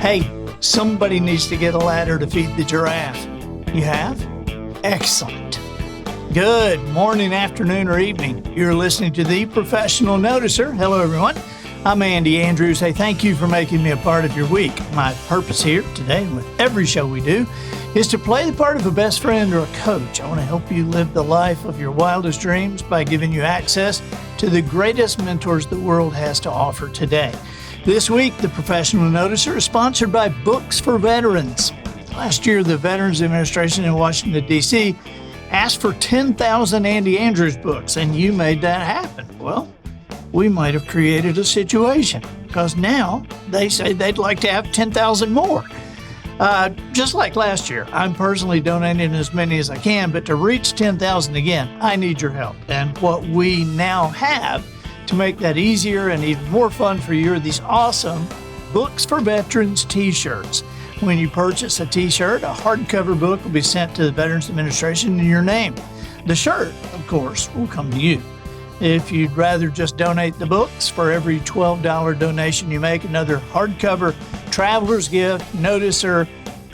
Hey, somebody needs to get a ladder to feed the giraffe. You have? Excellent. Good morning, afternoon, or evening. You're listening to The Professional Noticer. Hello, everyone. I'm Andy Andrews. Hey, thank you for making me a part of your week. My purpose here today, and with every show we do, is to play the part of a best friend or a coach. I want to help you live the life of your wildest dreams by giving you access to the greatest mentors the world has to offer today. This week, The Professional Noticer is sponsored by Books for Veterans. Last year, the Veterans Administration in Washington, D.C. asked for 10,000 Andy Andrews books, and you made that happen. Well, we might have created a situation, because now they say they'd like to have 10,000 more. Just like last year, I'm personally donating as many as I can, but to reach 10,000 again, I need your help. And what we now have to make that easier and even more fun for you are these awesome Books for Veterans t-shirts. When you purchase a t-shirt, a hardcover book will be sent to the Veterans Administration in your name. The shirt, of course, will come to you. If you'd rather just donate the books, for every $12 donation you make, another hardcover Traveler's Gift, Noticer,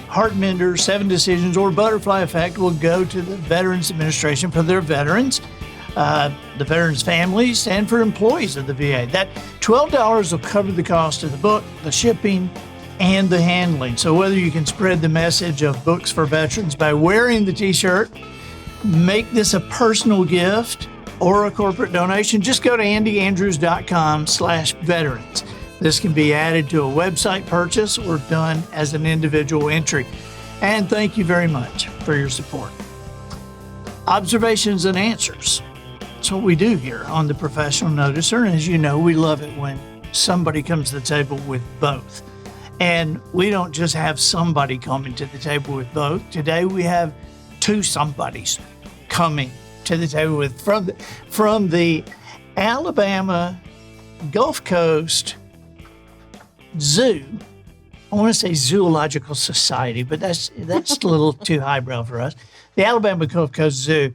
Heartmender, 7 Decisions, or Butterfly Effect will go to the Veterans Administration for their veterans, the veterans' families, and for employees of the VA. That $12 will cover the cost of the book, the shipping, and the handling. So whether you can spread the message of Books for Veterans by wearing the t-shirt, make this a personal gift, or a corporate donation, just go to andyandrews.com/veterans. This can be added to a website purchase or done as an individual entry. And thank you very much for your support. Observations and answers. That's what we do here on The Professional Noticer. And as you know, we love it when somebody comes to the table with both. And we don't just have somebody coming to the table with both. Today we have two somebodies coming to the table with from the Alabama Gulf Coast Zoo. I want to say Zoological Society, but that's a little too highbrow for us. The Alabama Gulf Coast Zoo.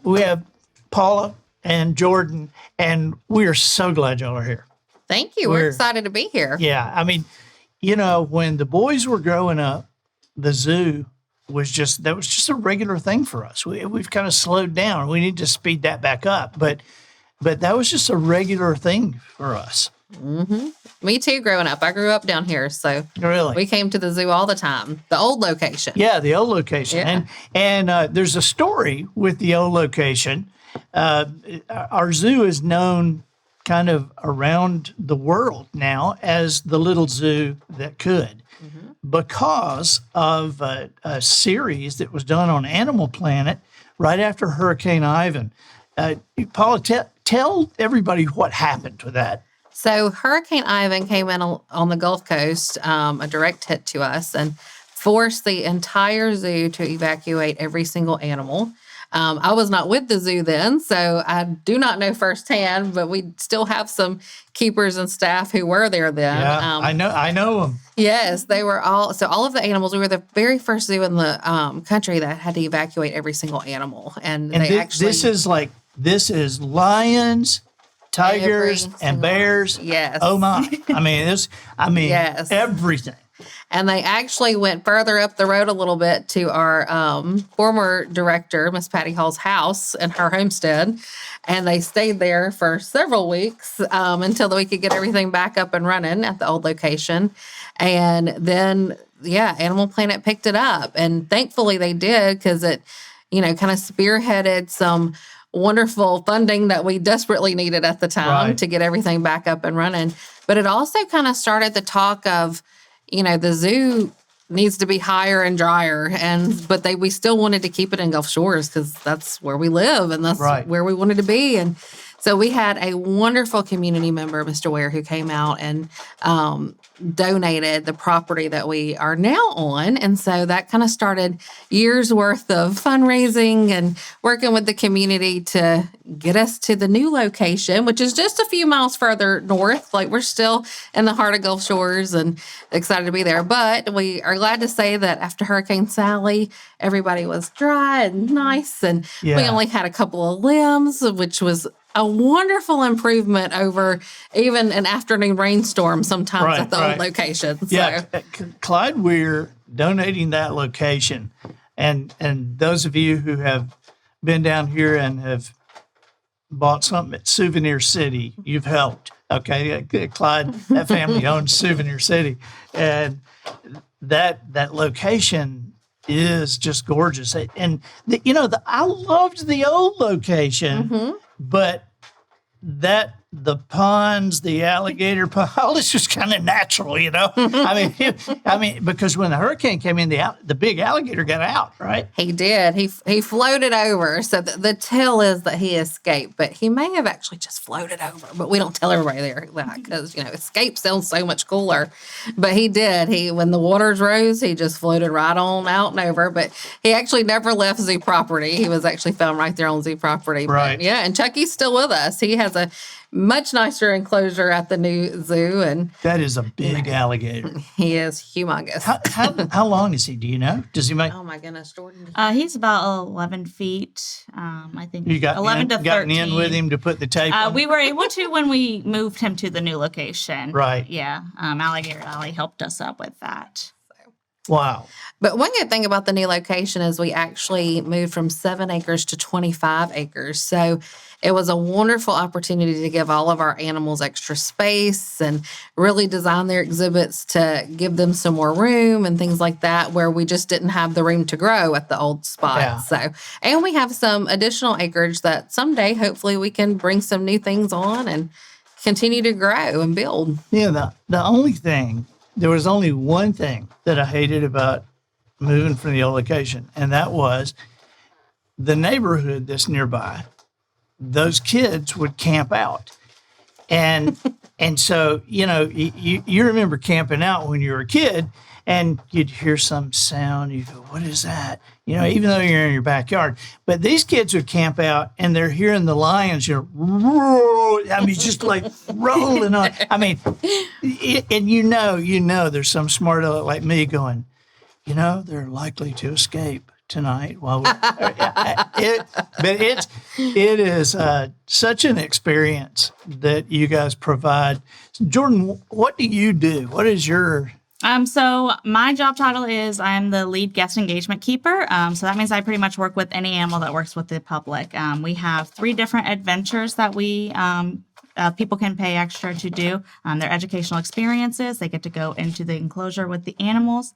We have Paula and Jordan, and we are so glad y'all are here. Thank you. We're excited to be here. Yeah. I mean, you know, when the boys were growing up, the zoo was just a regular thing for us. We've kind of slowed down. We need to speed that back up. But that was just a regular thing for us. Mm-hmm. Me too, growing up. I grew up down here, so really we came to the zoo all the time. The old location. Yeah, the old location. Yeah. And there's a story with the old location. Our zoo is known kind of around the world now as the little zoo that could, because of a series that was done on Animal Planet right after Hurricane Ivan. Paula, tell everybody what happened with that. So Hurricane Ivan came in on the Gulf Coast, a direct hit to us, and forced the entire zoo to evacuate every single animal. I was not with the zoo then, so I do not know firsthand, but we still have some keepers and staff who were there then. Yeah, I know them. Yes, they were all of the animals. We were the very first zoo in the country that had to evacuate every single animal. And this is lions, tigers, and bears. Yes. Oh my. Yes. Everything. And they actually went further up the road a little bit to our former director, Miss Patty Hall's house and her homestead. And they stayed there for several weeks until we could get everything back up and running at the old location. And then, Animal Planet picked it up. And thankfully they did, because it, kind of spearheaded some wonderful funding that we desperately needed at the time to get everything back up and running. But it also kind of started the talk of, the zoo needs to be higher and drier, but we still wanted to keep it in Gulf Shores because that's where we live and that's where we wanted to be. And so we had a wonderful community member, Mr. Ware, who came out and donated the property that we are now on. And so that kind of started years worth of fundraising and working with the community to get us to the new location, which is just a few miles further north. Like, we're still in the heart of Gulf Shores and excited to be there. But we are glad to say that after Hurricane Sally, everybody was dry and nice. And we only had a couple of limbs, which was a wonderful improvement over even an afternoon rainstorm sometimes at the old location. Yeah, Clyde, we're donating that location. And those of you who have been down here and have bought something at Souvenir City, you've helped. Okay, Clyde, that family owns Souvenir City. And that location is just gorgeous. And, I loved the old location, but the ponds, the alligator pond, all this was kind of natural, I mean, because when the hurricane came in, the big alligator got out, right? He did. He floated over. So the tale is that he escaped, but he may have actually just floated over. But we don't tell everybody there because escape sounds so much cooler. But he did. When the waters rose, he just floated right on out and over. But he actually never left zoo property. He was actually found right there on zoo property. Right. But yeah, and Chucky's still with us. He has a much nicer enclosure at the new zoo, and that is a big alligator. He is humongous. How long is he? Do you know? Does he make? Oh my goodness, Jordan. He's about 11 feet. I think you got 11 to 13. Gotten in with him to put the tape on? We were able to when we moved him to the new location. Right. Yeah. Alligator Alley helped us up with that. Wow. But one good thing about the new location is we actually moved from 7 acres to 25 acres. So it was a wonderful opportunity to give all of our animals extra space and really design their exhibits to give them some more room and things like that, where we just didn't have the room to grow at the old spot. Yeah. So, and we have some additional acreage that someday, hopefully, we can bring some new things on and continue to grow and build. Yeah. There was only one thing that I hated about moving from the old location, and that was the neighborhood that's nearby. Those kids would camp out. And so, you remember camping out when you were a kid, and you'd hear some sound. You go, what is that? Even though you're in your backyard. But these kids would camp out, and they're hearing the lions, just like rolling on. I mean, there's some smart aleck like me going, they're likely to escape tonight. But it is such an experience that you guys provide. Jordan, what do you do? What is your... So my job title is I'm the lead guest engagement keeper. So that means I pretty much work with any animal that works with the public. We have 3 different adventures that we people can pay extra to do. They're educational experiences. They get to go into the enclosure with the animals.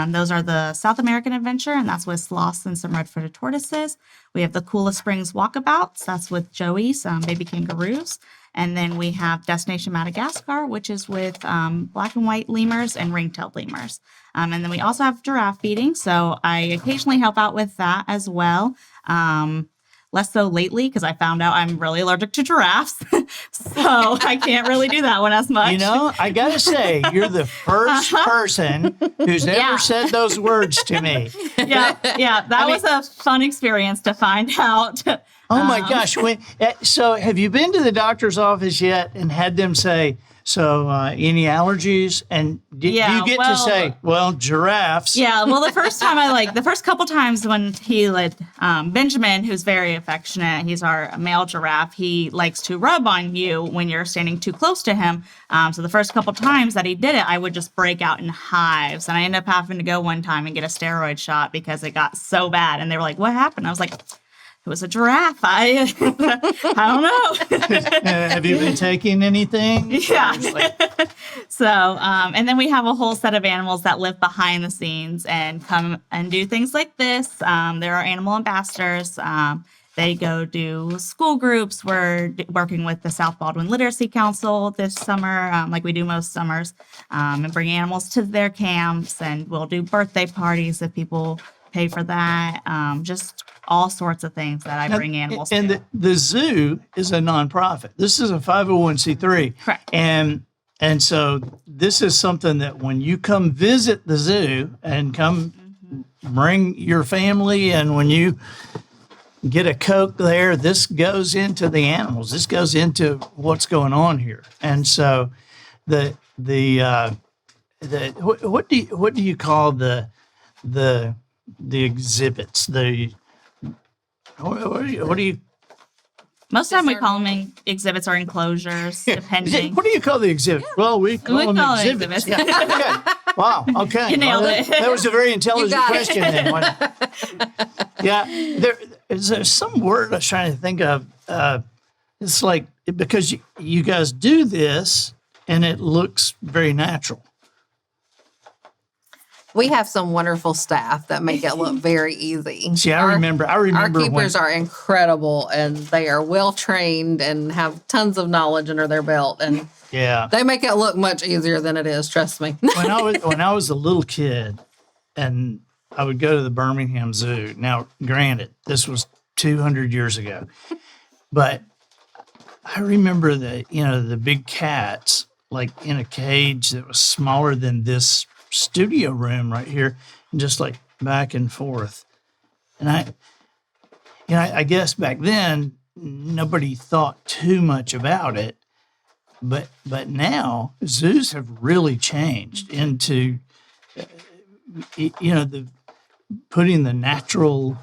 Those are the South American adventure, and that's with sloths and some red-footed tortoises. We have the Kula Springs walkabouts. That's with Joey, some baby kangaroos. And then we have Destination Madagascar, which is with black and white lemurs and ring-tailed lemurs. And then we also have giraffe feeding, so I occasionally help out with that as well. Less so lately because I found out I'm really allergic to giraffes, so I can't really do that one as much. I got to say, you're the first person who's ever said those words to me. Yeah, that was a fun experience to find out. Oh my gosh. So have you been to the doctor's office yet and had them say, any allergies? And do you get to say, giraffes? Yeah, well, the first couple times when he let Benjamin, who's very affectionate, he's our male giraffe, he likes to rub on you when you're standing too close to him. So the first couple times that he did it, I would just break out in hives. And I ended up having to go one time and get a steroid shot because it got so bad. And they were like, what happened? I was like, it was a giraffe. I don't know. Have you been taking anything? Yeah. So, and then we have a whole set of animals that live behind the scenes and come and do things like this. There are animal ambassadors. They go do school groups. We're working with the South Baldwin Literacy Council this summer, like we do most summers, and bring animals to their camps. And we'll do birthday parties if people pay for that. Just all sorts of things that I bring animals to. And the zoo is a nonprofit. This is a 501c3. Correct. And so this is something that when you come visit the zoo and come bring your family, and when you get a Coke there, this goes into the animals. This goes into what's going on here. And so what do you call the exhibits? What do you Most of the time we call them exhibits or enclosures, depending. What do you call the exhibit? Well, we call them exhibits. Yeah. Okay. Wow. Okay. You nailed it. That was a very intelligent question then. Yeah. There's some word I was trying to think of. It's like, because you guys do this and it looks very natural. We have some wonderful staff that make it look very easy. See, I remember. Our keepers are incredible, and they are well trained and have tons of knowledge under their belt, and they make it look much easier than it is. Trust me. when I was a little kid, and I would go to the Birmingham Zoo. Now, granted, this was 200 years ago, but I remember the big cats like in a cage that was smaller than this studio room right here, and just like back and forth. And I guess back then nobody thought too much about it, but now zoos have really changed into the putting the natural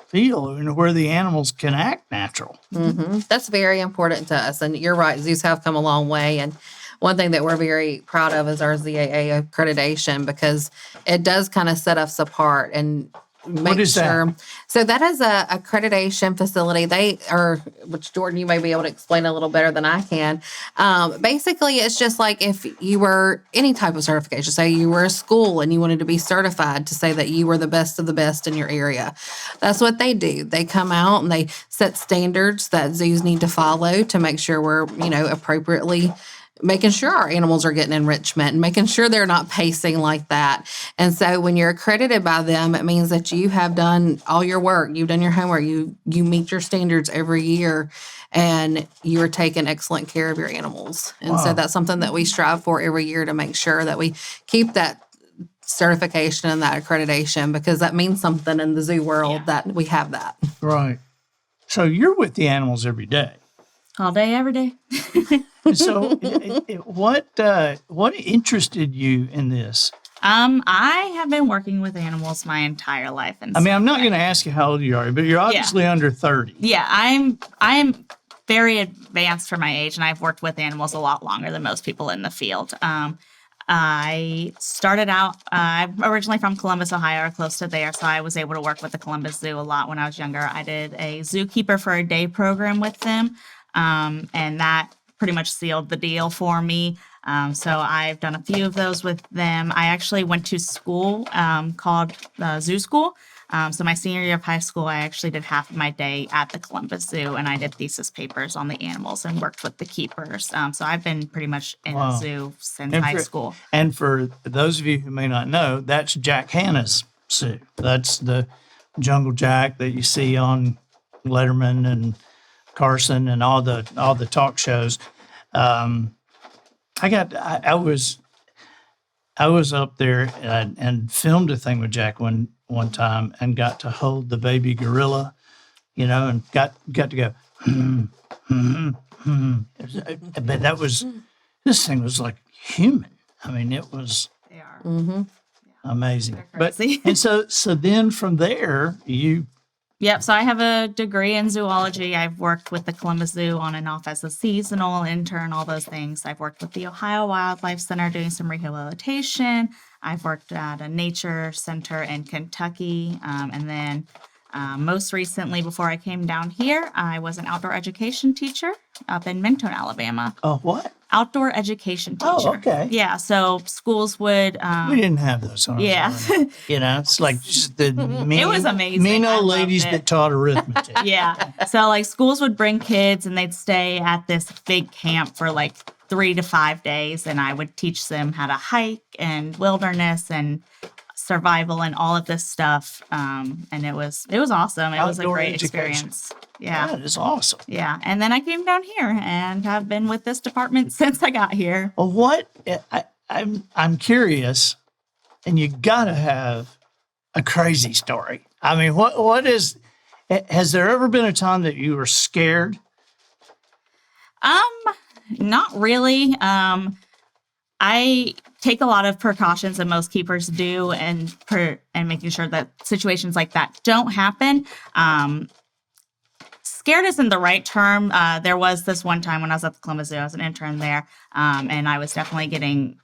feel and where the animals can act natural. Mm-hmm. That's very important to us, and you're right. Zoos have come a long way, and one thing that we're very proud of is our ZAA accreditation, because it does kind of set us apart and make sure. That? So that is a accreditation facility. They are, which Jordan, you may be able to explain a little better than I can. Basically, it's just like if you were any type of certification. Say you were a school and you wanted to be certified to say that you were the best of the best in your area. That's what they do. They come out and they set standards that zoos need to follow to make sure we're, appropriately making sure our animals are getting enrichment and making sure they're not pacing like that. And so when you're accredited by them, it means that you have done all your work. You've done your homework. You meet your standards every year, and you're taking excellent care of your animals. And so that's something that we strive for every year, to make sure that we keep that certification and that accreditation, because that means something in the zoo world that we have that. Right. So you're with the animals every day. All day, every day. So what interested you in this? I have been working with animals my entire life. And I'm not going to ask you how old you are, but you're obviously under 30. Yeah, I'm very advanced for my age, and I've worked with animals a lot longer than most people in the field. I started out, I'm originally from Columbus, Ohio, or close to there, so I was able to work with the Columbus Zoo a lot when I was younger. I did a zookeeper for a day program with them, and that pretty much sealed the deal for me. So I've done a few of those with them. I actually went to school called Zoo School. So my senior year of high school, I actually did half of my day at the Columbus Zoo, and I did thesis papers on the animals and worked with the keepers. So I've been pretty much in the zoo since high school. And for those of you who may not know, that's Jack Hanna's zoo. That's the jungle jack that you see on Letterman and Carson and all the talk shows. I was up there and filmed a thing with Jack one time, and got to hold the baby gorilla, and got to go. But this thing was like human. It was. They are. Mm-hmm. Amazing. But and so then from there you. Yep. So I have a degree in zoology. I've worked with the Columbus Zoo on and off as a seasonal intern, all those things. I've worked with the Ohio Wildlife Center doing some rehabilitation. I've worked at a nature center in Kentucky. And then most recently, before I came down here, I was an outdoor education teacher up in Mentone, Alabama. Oh, what? Outdoor education teacher. Oh, okay. Yeah, so schools would... we didn't have those on. Yeah. It's like just the it was amazing. mean old ladies that taught arithmetic. Yeah. So like schools would bring kids, and they'd stay at this big camp for like 3 to 5 days, and I would teach them how to hike and wilderness and survival and all of this stuff. And it was awesome. It was a great experience. Yeah. That is awesome. Yeah. And then I came down here and have been with this department since I got here. Well, I'm curious, and you gotta have a crazy story. What is, has there ever been a time that you were scared? Not really. I take a lot of precautions, and most keepers do, and making sure that situations like that don't happen. scared isn't the right term. There was this one time when I was at the Columbus Zoo, I was an intern there, and I was definitely getting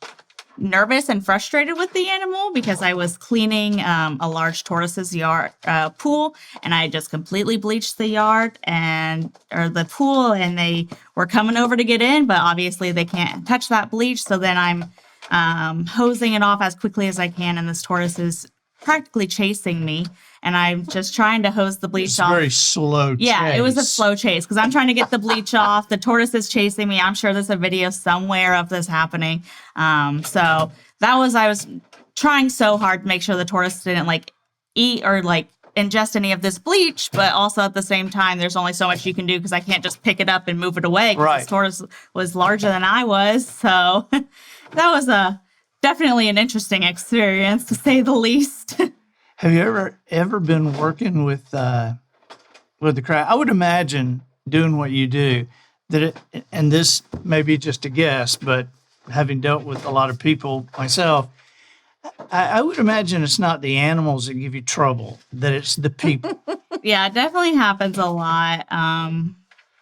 nervous and frustrated with the animal because I was cleaning a large tortoise's yard pool, and I just completely bleached the the pool, and they were coming over to get in, but obviously they can't touch that bleach. So then I'm hosing it off as quickly as I can, and this tortoise is practically chasing me, and I'm just trying to hose the bleach off. Very slow chase. Yeah, it was a slow chase because I'm trying to get the bleach off. The tortoise is chasing me. I'm sure there's a video somewhere of this happening. So I was trying so hard to make sure the tortoise didn't like eat or like ingest any of this bleach, but also at the same time, there's only so much you can do because I can't just pick it up and move it away because Right. this tortoise was larger than I was. So that was definitely an interesting experience, to say the least. Have you ever been working with the crowd? I would imagine doing what you do and this may be just a guess, but having dealt with a lot of people myself, I would imagine it's not the animals that give you trouble, that it's the people. Yeah, it definitely happens a lot.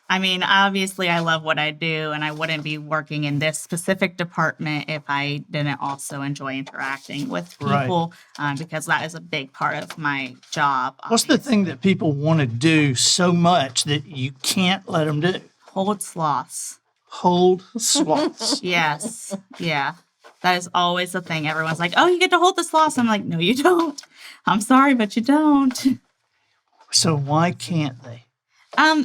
I mean, obviously, I love what I do, and I wouldn't be working in this specific department if I didn't also enjoy interacting with people, because that is a big part of my job. What's the thing that people want to do so much that you can't let them do? Hold sloths. Hold sloths. Yes. Yeah. That is always the thing. Everyone's like, oh, you get to hold the sloths. I'm like, no, you don't. I'm sorry, but you don't. So why can't they?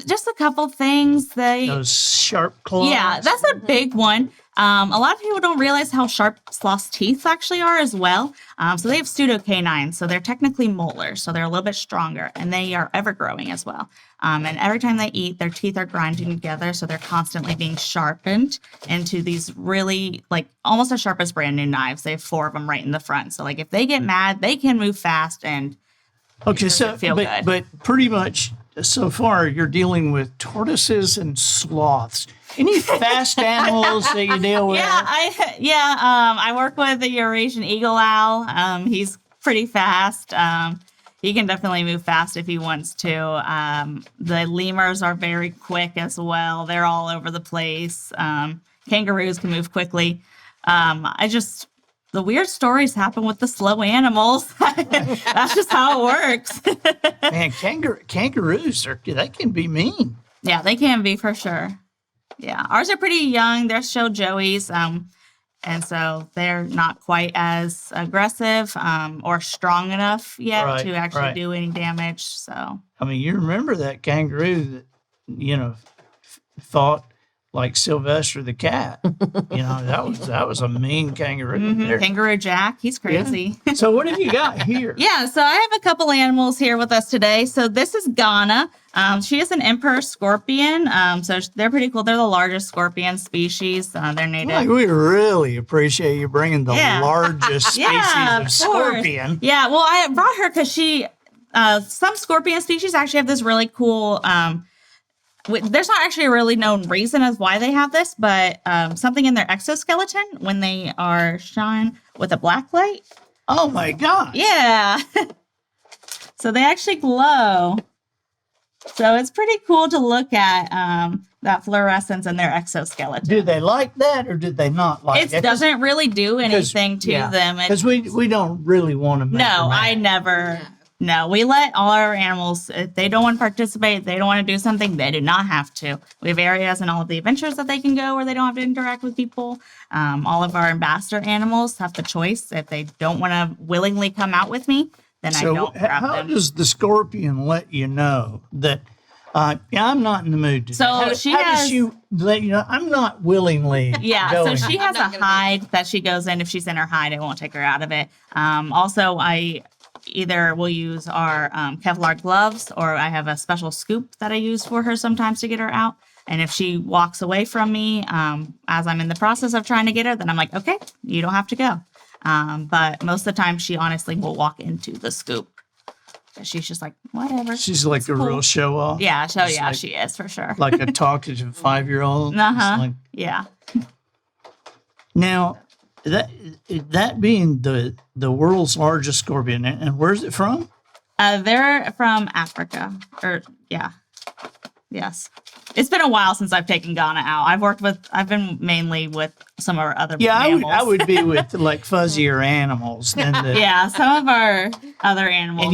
Just a couple things. Those sharp claws? Yeah, that's a big one. A lot of people don't realize how sharp sloths' teeth actually are as well. So they have pseudocanines, so they're technically molars, so they're a little bit stronger, and they are ever-growing as well. And every time they eat, their teeth are grinding together, so they're constantly being sharpened into these really, like, almost as sharp as brand new knives. They have 4 of them right in the front. So, like, if they get mad, they can move fast and Okay, so feel good. but pretty much so far you're dealing with tortoises and sloths. Any fast animals that you deal with? I work with the Eurasian eagle owl. He's pretty fast. He can definitely move fast if he wants to. The lemurs are very quick as well. They're all over the place. Kangaroos can move quickly. The weird stories happen with the slow animals. That's just how it works. Man, kangaroos they can be mean. Yeah, they can be for sure. Yeah, ours are pretty young. They're still joeys, and so they're not quite as aggressive or strong enough yet to actually do any damage. So, I mean, you remember that kangaroo that fought like Sylvester the cat. That was a mean kangaroo. Mm-hmm. Kangaroo Jack, he's crazy. Yeah. So what have you got here? Yeah, so I have a couple animals here with us today. So this is Ghana. She is an emperor scorpion. So they're pretty cool. They're the largest scorpion species. They're native. We really appreciate you bringing the largest species of scorpion. Yeah, well, I brought her because some scorpion species actually have this really cool. There's not actually a really known reason as why they have this, but something in their exoskeleton when they are shone with a black light. Oh my God. Yeah. So they actually glow. So it's pretty cool to look at that fluorescence in their exoskeleton. Do they like that or did they not like it? It doesn't really do anything to them. Because we don't really want to make No, them I never. No, we let all our animals, if they don't want to participate, if they don't want to do something, they do not have to. We have areas in all of the adventures that they can go where they don't have to interact with people. All of our ambassador animals have the choice. If they don't want to willingly come out with me, then I don't grab how them. does the scorpion let you know that, I'm not in the mood today? So how does she let you know I'm not willingly going? So she has a hide that she goes in. If she's in her hide, it won't take her out of it. Also, either we'll use our Kevlar gloves, or I have a special scoop that I use for her sometimes to get her out. And if she walks away from me as I'm in the process of trying to get her, then I'm like, okay, you don't have to go. But most of the time, she honestly will walk into the scoop. She's just like, whatever. She's like a real show off. Yeah, she is for sure. Like a talkative 5-year-old. Yeah. Now, that being the world's largest scorpion, and where's it from? They're from Africa. Yes. It's been a while since I've taken Ghana out. I've been mainly with some of our other animals. I would be with like fuzzier animals than the. Yeah, some of our other animals. And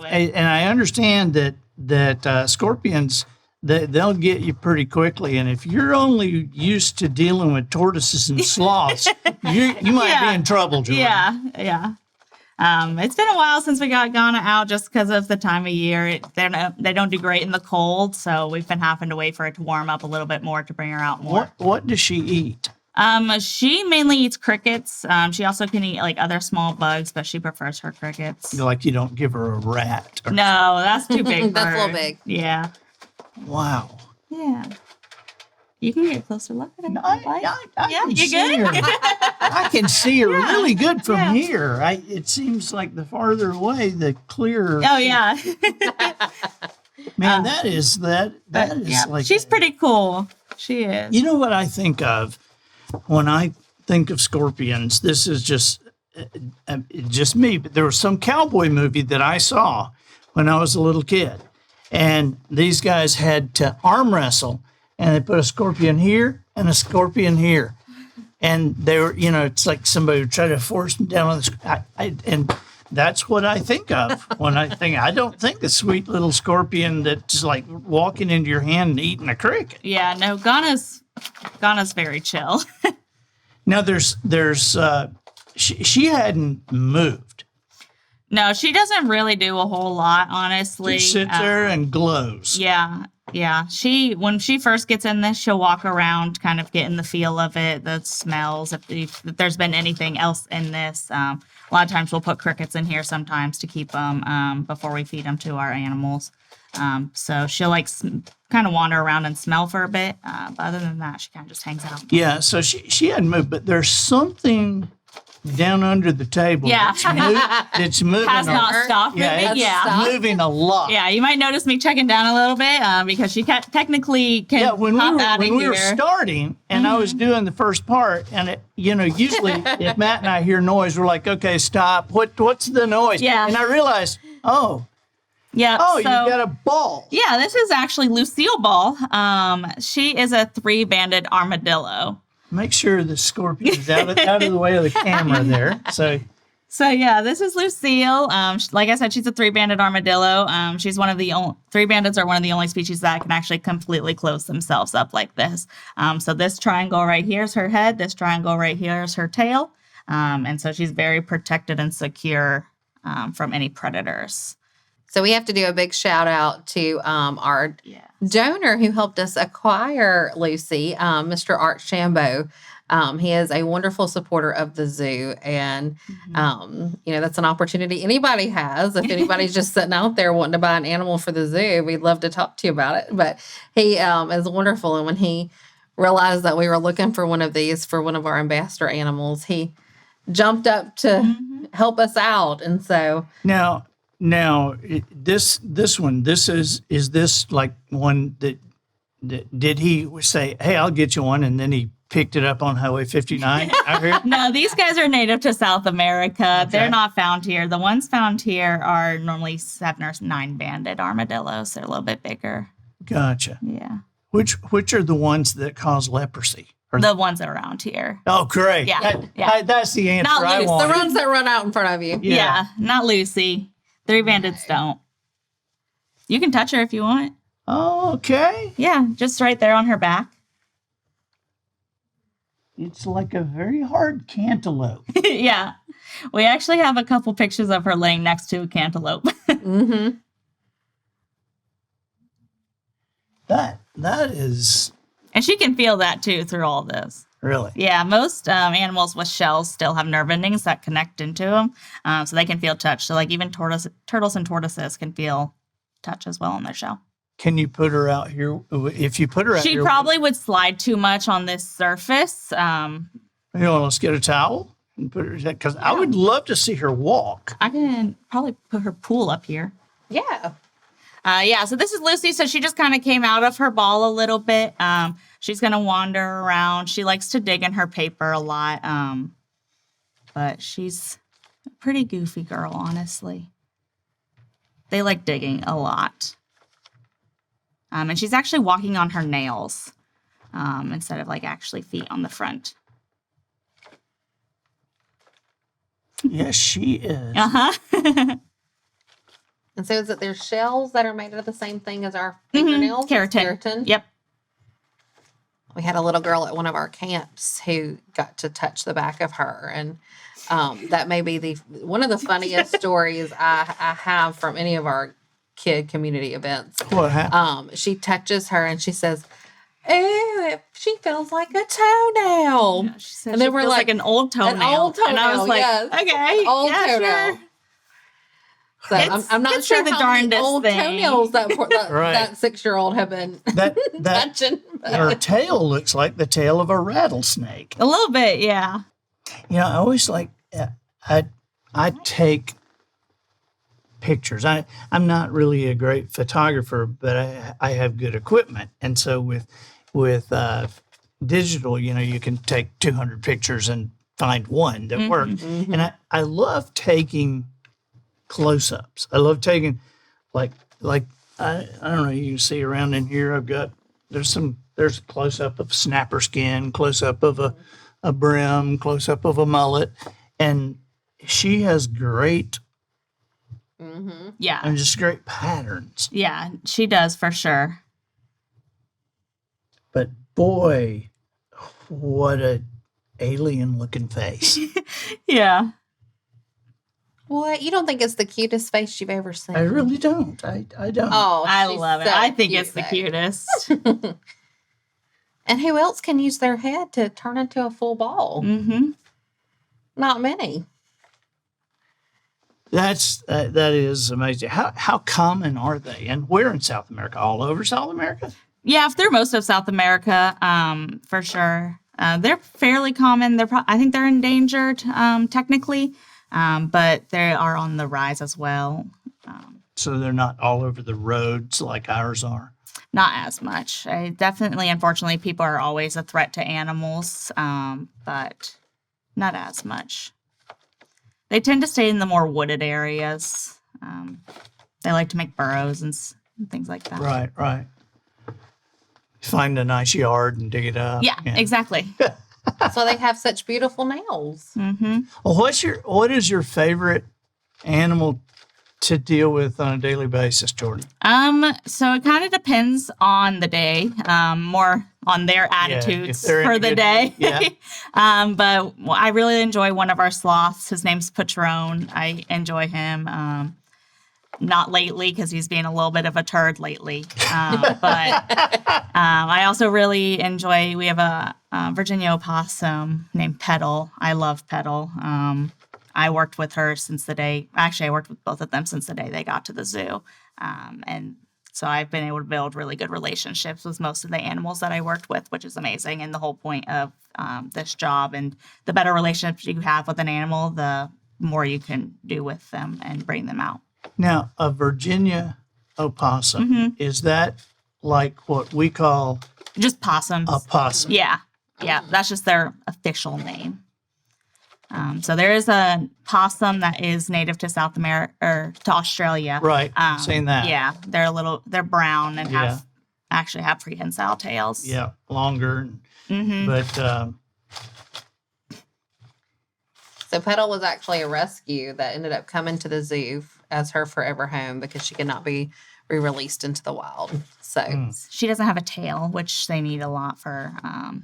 and I understand that scorpions, they'll get you pretty quickly. And if you're only used to dealing with tortoises and sloths, you might be in trouble, Jordan. Yeah. It's been a while since we got Ghana out just because of the time of year. They don't do great in the cold, so we've been having to wait for it to warm up a little bit more to bring her out more. What does she eat? She mainly eats crickets. She also can eat like other small bugs, but she prefers her crickets. Like you don't give her a rat. No, that's too big. That's a little big. Yeah. Wow. Yeah. You can get a closer look at it. I You good? I can see her really good from here. It seems like the farther away, the clearer. Oh yeah. Man, that is like. She's pretty cool. She is. You know what I think of when I think of scorpions? This is just me, but there was some cowboy movie that I saw when I was a little kid, and these guys had to arm wrestle. And they put a scorpion here and a scorpion here. And they were, it's like somebody would try to force them down on the and that's what I think of when I don't think the sweet little scorpion that's like walking into your hand and eating a cricket. Yeah, no, Ghana's very chill. Now she hadn't moved. No, she doesn't really do a whole lot, honestly. She sits there and glows. Yeah. When she first gets in this, she'll walk around, kind of getting the feel of it, the smells. If there's been anything else in this, a lot of times we'll put crickets in here sometimes to keep them before we feed them to our animals. So she'll kind of wander around and smell for a bit. But other than that, she kind of just hangs out. Yeah. So she hadn't moved, but there's something down under the table. Yeah. It's moving. Has not stopped moving. Yeah. Moving a lot. Yeah, you might notice me checking down a little bit because she technically can hop out of here. When we were starting and I was doing the first part, and usually if Matt and I hear noise, we're like, okay, stop. What's the noise? Yeah. And I realized, yeah. You got a ball. Yeah, this is actually Lucille Ball. She is a 3-banded armadillo. Make sure the scorpion's out of the way of the camera there. So yeah, this is Lucille. Like I said, she's a 3-banded armadillo. She's one of the only 3-bandeds are one of the only species that can actually completely close themselves up like this. So this triangle right here is her head. This triangle right here is her tail. And so she's very protected and secure from any predators. So we have to do a big shout out to our donor who helped us acquire Lucy, Mr. Art Shambo. He is a wonderful supporter of the zoo. And, that's an opportunity anybody has. If anybody's just sitting out there wanting to buy an animal for the zoo, we'd love to talk to you about it. But he is wonderful. And when he realized that we were looking for one of these for one of our ambassador animals, he jumped up to help us out. And so Now, this one, is this like one that did he say, hey, I'll get you one, and then he picked it up on Highway 59? I heard. No, these guys are native to South America. Okay. They're not found here. The ones found here are normally 7 or 9-banded armadillos. They're a little bit bigger. Gotcha. Yeah. Which are the ones that cause leprosy? The ones that are around here. Oh, great. Yeah. That's the answer not I loose. wanted. The ones that run out in front of you. Yeah, not Lucy. 3-bandeds don't. You can touch her if you want. Oh, okay. Yeah, just right there on her back. It's like a very hard cantaloupe. Yeah. We actually have a couple pictures of her laying next to a cantaloupe. That is... And she can feel that, too, through all this. Really? Yeah, most animals with shells still have nerve endings that connect into them, so they can feel touch. So, like, even turtles and tortoises can feel touch as well on their shell. Can you put her out here? If you put her out here... She probably would slide too much on this surface. Let's get a towel and put her... Because I would love to see her walk. I can probably put her pool up here. Yeah. So this is Lucy. So she just kind of came out of her ball a little bit. She's going to wander around. She likes to dig in her paper a lot. But she's a pretty goofy girl, honestly. They like digging a lot. And she's actually walking on her nails instead of like actually feet on the front. Yes, she is. Uh-huh. And so is it their shells that are made of the same thing as our fingernails? It's Keratin. Yep. We had a little girl at one of our camps who got to touch the back of her. And that may be one of the funniest stories I have from any of our kid community events. What happened? She touches her and she says, "Oh, she feels like a toenail." Yeah, she said And then she we're feels like, an old toenail. An old toenail, And I was like, yes. okay, Old yeah, toenail. sure. So I'm not it's sure the how many darndest old thing. toenails that Right. that 6-year-old have been That touching. her tail looks like the tail of a rattlesnake. A little bit, yeah. You know, I always like I take pictures. I'm not really a great photographer, but I have good equipment, and so with digital, you know, you can take 200 pictures and find one that works. And I love taking close-ups. I love taking like I don't know, you can see around in here there's a close-up of snapper skin, close-up of a brim, close-up of a mullet, and she has great Yeah. and just great patterns. Yeah, she does for sure. But boy, what a alien looking face. Yeah. What? You don't think it's the cutest face you've ever seen? I really don't. I don't. Oh, I she's love it. so I think cute, it's the though. cutest. And who else can use their head to turn into a full ball? Mm-hmm. Not many. That is amazing. How common are they? And where in South America? All over South America? Yeah, through most of South America, for sure. They're fairly common. I think they're endangered, technically, but they are on the rise as well. So they're not all over the roads like ours are. Not as much. Definitely, unfortunately, people are always a threat to animals, but not as much. They tend to stay in the more wooded areas. They like to make burrows and things like that. Right. Find a nice yard and dig it up. Yeah, exactly. So they have such beautiful nails. Mm-hmm. Well, what is your favorite animal to deal with on a daily basis, Jordan? So it kind of depends on the day, more on their attitudes they're in for a the good day. mood, But I really enjoy one of our sloths. His name's Patron. I enjoy him. Not lately because he's being a little bit of a turd lately. But I also really enjoy, we have a Virginia opossum named Petal. I love Petal. I worked with her since the day, actually I worked with both of them since the day they got to the zoo. And so I've been able to build really good relationships with most of the animals that I worked with, which is amazing. And the whole point of this job, and the better relationships you have with an animal, the more you can do with them and bring them out. Now, a Virginia opossum, is that like what we call Just possums. a possum? Yeah. That's just their official name. So there is a possum that is native to South America or to Australia. Right, seen that. Yeah, they're brown and actually have prehensile tails. Yeah, longer. Mm-hmm. But So Petal was actually a rescue that ended up coming to the zoo as her forever home because she could not be re-released into the wild. So She doesn't have a tail, which they need a lot for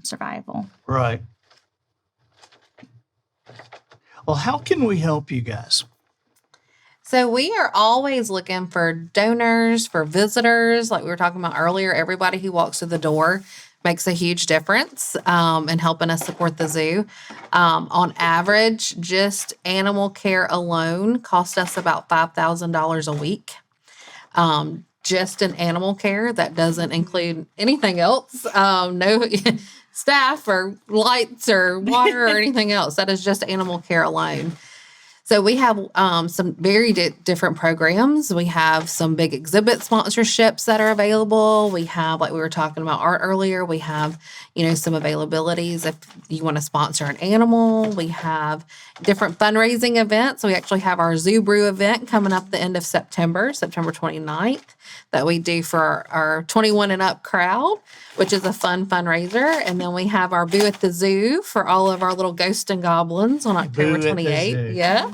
survival. right. Well, how can we help you guys? So we are always looking for donors, for visitors. Like we were talking about earlier, everybody who walks through the door makes a huge difference in helping us support the zoo. On average, just animal care alone costs us about $5,000 a week. Just in animal care, that doesn't include anything else. No staff or lights or water or anything else. That is just animal care alone. So we have some very different programs. We have some big exhibit sponsorships that are available. We have, like we were talking about art earlier, we have, some availabilities if you want to sponsor an animal. We have different fundraising events. We actually have our Zoo Brew event coming up the end of September 29th, that we do for our 21 and up crowd, which is a fun fundraiser. And then we have our Boo at the Zoo for all of our little ghosts and goblins on October Boo at the 28th. Zoo. Yeah.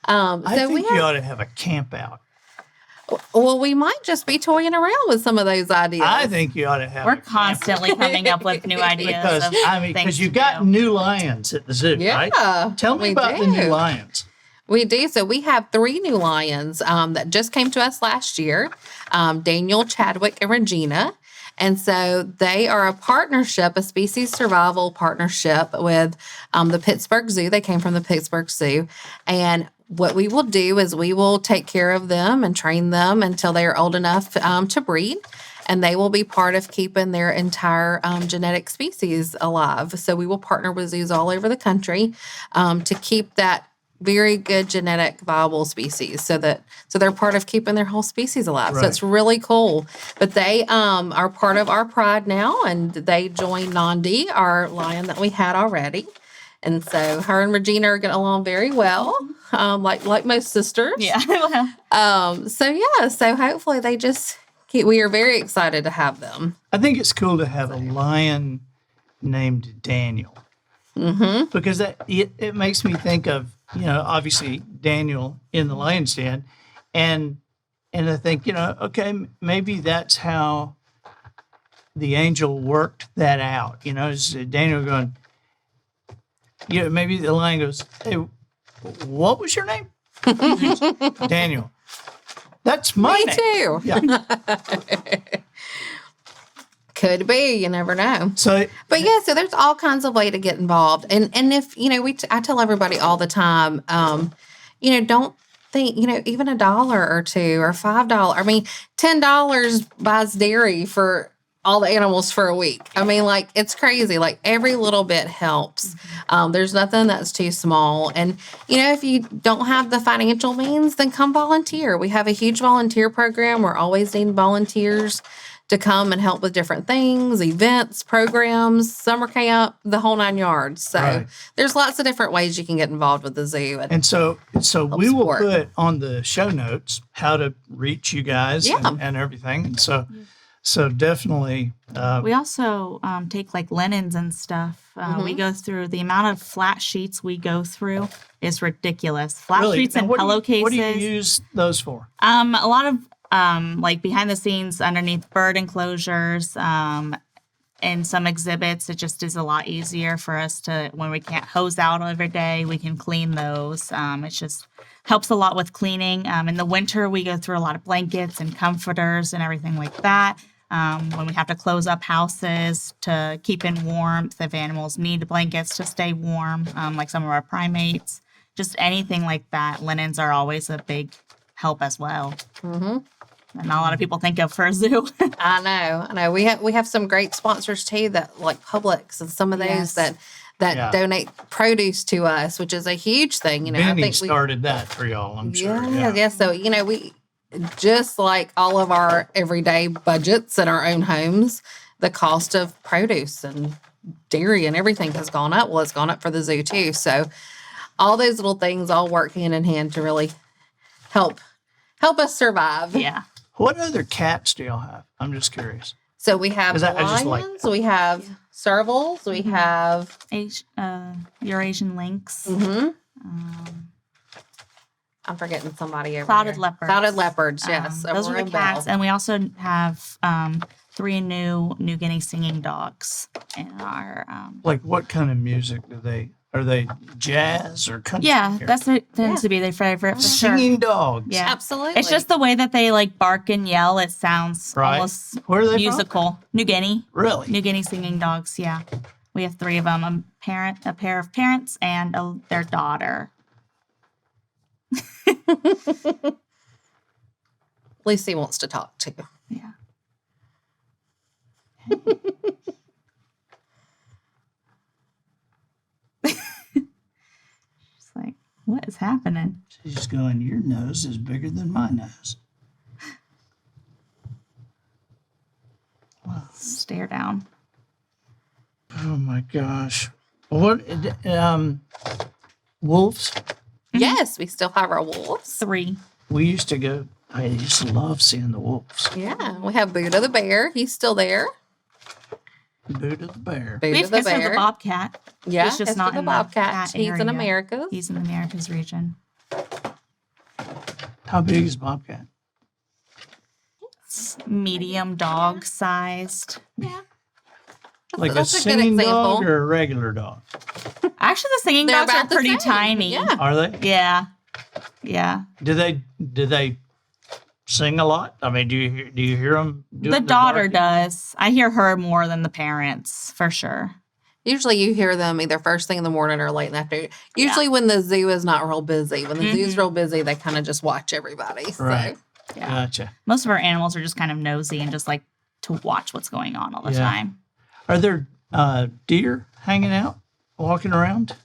I think you ought to have a camp out. Well, we might just be toying around with some of those ideas. I think you ought to have. We're constantly coming up with new ideas. Because you've got new lions at the zoo, right? Tell me about the new lions. We do. So we have 3 new lions that just came to us last year, Daniel, Chadwick, and Regina. And so they are a partnership, a species survival partnership with the Pittsburgh Zoo. They came from the Pittsburgh Zoo. And what we will do is we will take care of them and train them until they are old enough to breed. And they will be part of keeping their entire genetic species alive. So we will partner with zoos all over the country to keep that very good genetic viable species so they're part of keeping their whole species alive. Right. So it's really cool. But they are part of our pride now, and they joined Nandi, our lion that we had already. And so her and Regina are getting along very well, like most sisters. Yeah. So hopefully they just we are very excited to have them. I think it's cool to have a lion named Daniel. Mm-hmm. Because it makes me think of, obviously Daniel in the lion's den. And I think, okay, maybe that's how the angel worked that out. Is Daniel going, maybe the lion goes, hey, what was your name? Daniel. That's my Me name. too. Yeah. Could be, you never know. So there's all kinds of way to get involved. And if, I tell everybody all the time, don't think, even $1 or $2 or $5. I mean, $10 buys dairy for all the animals for a week. I mean, it's crazy. Every little bit helps. There's nothing that's too small. And, if you don't have the financial means, then come volunteer. We have a huge volunteer program. We're always needing volunteers to come and help with different things, events, programs, summer camp, the whole 9 yards. So there's lots of different ways you can get involved with the zoo. And so we will put on the show notes how to reach you guys and everything. And so definitely. We also take linens and stuff. We go through the amount of flat sheets we go through is ridiculous. Flat sheets and pillowcases. What do you use those for? A lot of behind the scenes underneath bird enclosures, in some exhibits, it just is a lot easier for us to, when we can't hose out every day, we can clean those. It just helps a lot with cleaning. In the winter, we go through a lot of blankets and comforters and everything like that. When we have to close up houses to keep in warmth, if animals need blankets to stay warm, like some of our primates, just anything like that, linens are always a big help as well. Mm-hmm. And not a lot of people think of for a zoo. I know. We have some great sponsors too, that like Publix and some of those that donate produce to us, which is a huge thing. Benny I think started that for y'all, I'm sure. Yeah. So we just like all of our everyday budgets in our own homes, the cost of produce and dairy and everything has gone up. Well, it's gone up for the zoo too. So all those little things all work hand in hand to really help us survive. Yeah. What other cats do y'all have? I'm just curious. So we have lions, we have servals, we have Eurasian lynx. Mm-hmm. I'm forgetting somebody over Clouded here. leopards. Clouded leopards, yes. Those are the cats. And we also have 3 new New Guinea singing dogs in our... what kind of music do they... Are they jazz or country? Yeah, that's what tends to be their favorite for sure. Singing dogs. Yeah, absolutely. It's just the way that they bark and yell. It sounds almost Where are they musical. From? New Guinea. Really? New Guinea singing dogs. Yeah, we have 3 of them: a pair of parents, and their daughter. Lucy wants to talk too. Yeah. What is happening? She's going, your nose is bigger than my nose. Stare down. Oh my gosh. What, wolves? Yes, we still have our wolves. 3. We used to go, I used to love seeing the wolves. Yeah, we have Buddha the bear. He's still there. Buddha the bear. Buddha We have the Hester bear. the bobcat. Yeah, He's just Hester not the in bobcat. that He's in area. America. He's in the Americas region. How big is Bobcat? Medium dog sized. Yeah. Like a That's a good singing dog example. or a regular dog? Actually, the singing They're dogs are about the pretty same. tiny. Yeah. Are they? Yeah. Yeah. Do they sing a lot? I mean, do you hear them? The daughter does. I hear her more than the parents, for sure. Usually you hear them either first thing in the morning or late in the afternoon. Usually when the zoo is not real busy. When the zoo's real busy, they kind of just watch everybody. So. Right. Yeah. Gotcha. Most of our animals are just kind of nosy and just like to watch what's going on all the Yeah. time. Are there deer hanging out, walking around?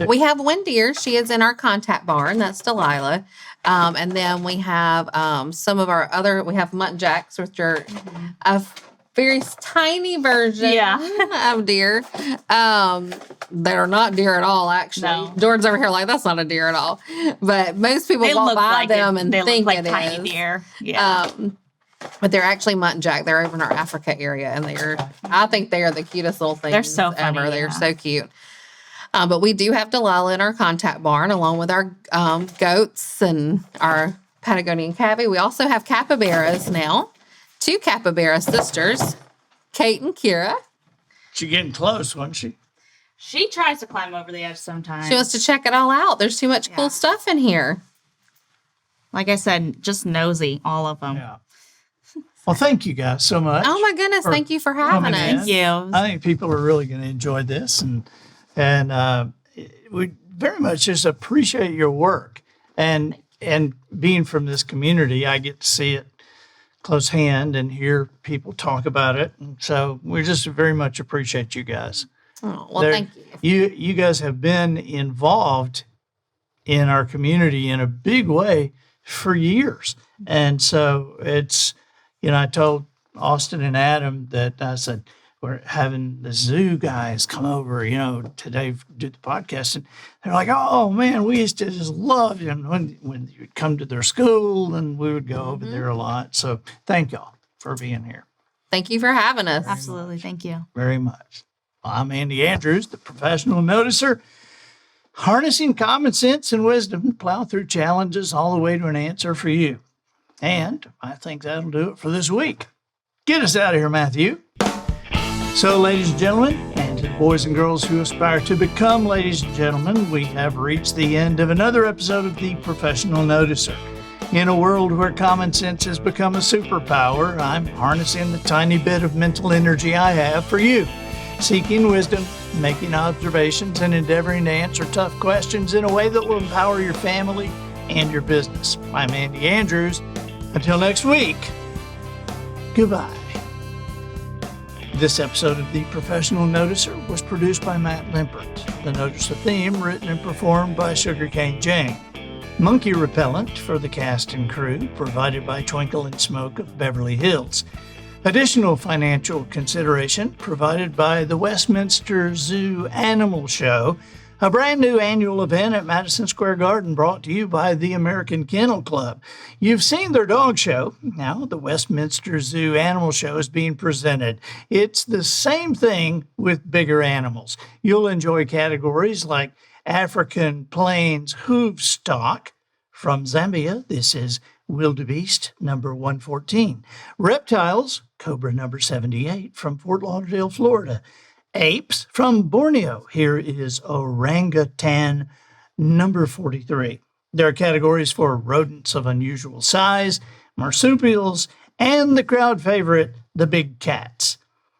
We have one deer. She is in our contact barn. That's Delilah. And then we have some of our other, we have muntjacks, which are a very tiny version of deer. They're not deer at all, actually. No. Jordan's over here like, that's not a deer at all. But most people walk by them and they think look like it tiny is. deer. Yeah. But they're actually muntjac. They're over in our Africa area, and I think they are the cutest little things They're so funny, ever. They're yeah. so cute. But we do have Delilah in our contact barn, along with our goats and our Patagonian cavy. We also have capybaras now. 2 capybara sisters, Kate and Kira. She's getting close, wasn't she? She tries to climb over the edge sometimes. She wants to check it all out. There's too much Yeah. cool stuff in here. Like I said, just nosy, all of them. Yeah. Well, thank you guys so much. Oh my goodness! for Thank you for having coming in. us. Thank you. I think people are really going to enjoy this, and we very much just appreciate your work. And being from this community, I get to see it close hand and hear people talk about it. And so we just very much appreciate you guys. Oh, well, thank you. You guys have been involved in our community in a big way for years. And so it's, I told Austin and Adam that I said, we're having the zoo guys come over, today to do the podcast. And they're like, oh man, we used to just love you. And when you'd come to their school, and we would go over there a lot. So thank y'all for being here Thank you for having us. Absolutely. Thank you. very much. Well, I'm Andy Andrews, the professional noticer, harnessing common sense and wisdom to plow through challenges all the way to an answer for you. And I think that'll do it for this week. Get us out of here, Matthew. So, ladies and gentlemen, and to the boys and girls who aspire to become ladies and gentlemen, we have reached the end of another episode of The Professional Noticer. In a world where common sense has become a superpower, I'm harnessing the tiny bit of mental energy I have for you, seeking wisdom, making observations, and endeavoring to answer tough questions in a way that will empower your family and your business. I'm Andy Andrews. Until next week, goodbye. This episode of The Professional Noticer was produced by Matt Limpert. The Noticer theme written and performed by Sugarcane Jane. Monkey repellent for the cast and crew provided by Twinkle and Smoke of Beverly Hills. Additional financial consideration provided by the Westminster Zoo Animal Show, a brand new annual event at Madison Square Garden brought to you by the American Kennel Club. You've seen their dog show. Now the Westminster Zoo Animal Show is being presented. It's the same thing with bigger animals. You'll enjoy categories like African Plains Hoof Stock. From Zambia, this is Wildebeest number 114. Reptiles, Cobra number 78 from Fort Lauderdale, Florida. Apes from Borneo. Here is orangutan number 43. There are categories for rodents of unusual size, marsupials, and the crowd favorite, the big cats.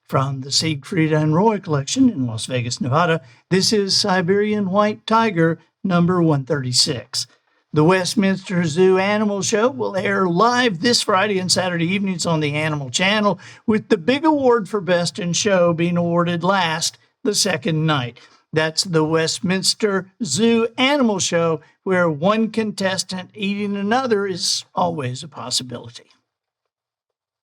From the Siegfried and Roy collection in Las Vegas, Nevada, this is Siberian White Tiger number 136. The Westminster Zoo Animal Show will air live this Friday and Saturday evenings on the Animal Channel, with the big award for Best in Show being awarded last the second night. That's the Westminster Zoo Animal Show, where one contestant eating another is always a possibility.